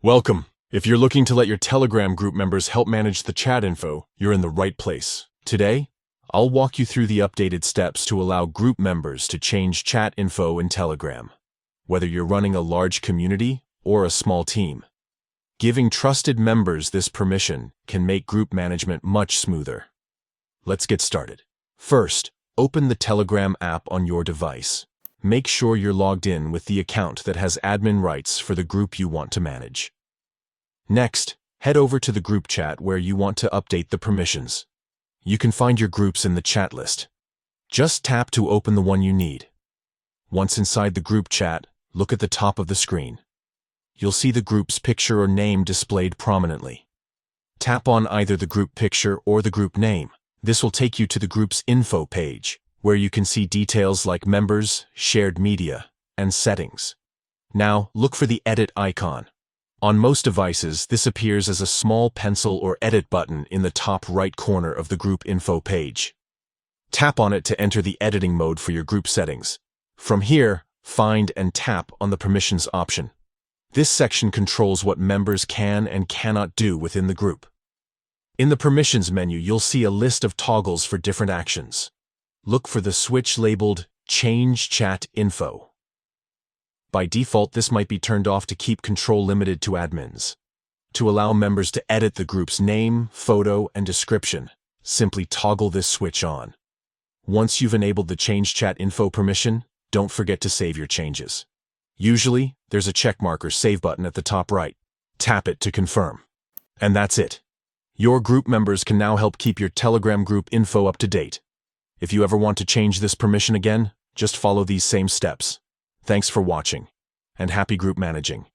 Welcome. If you're looking to let your Telegram group members help manage the chat info, you're in the right place. Today, I'll walk you through the updated steps to allow group members to change chat info in Telegram, whether you're running a large community or a small team. Giving trusted members this permission can make group management much smoother. Let's get started. First, open the Telegram app on your device. Make sure you're logged in with the account that has admin rights for the group you want to manage. Next, head over to the group chat where you want to update the permissions. You can find your groups in the chat list. Just tap to open the one you need. Once inside the group chat, look at the top of the screen. You'll see the group's picture or name displayed prominently. Tap on either the group picture or the group name. This will take you to the group's info page, where you can see details like members, shared media, and settings. Now, look for the edit icon. On most devices, this appears as a small pencil or edit button in the top right corner of the group info page. Tap on it to enter the editing mode for your group settings. From here, find and tap on the permissions option. This section controls what members can and cannot do within the group. In the permissions menu, you'll see a list of toggles for different actions. Look for the switch labeled Change Chat Info. By default, this might be turned off to keep control limited to admins. To allow members to edit the group's name, photo, and description, simply toggle this switch on. Once you've enabled the Change Chat Info permission, don't forget to save your changes. Usually, there's a checkmark or save button at the top right. Tap it to confirm. And that's it. Your group members can now help keep your Telegram group info up to date. If you ever want to change this permission again, just follow these same steps. Thanks for watching, and happy group managing.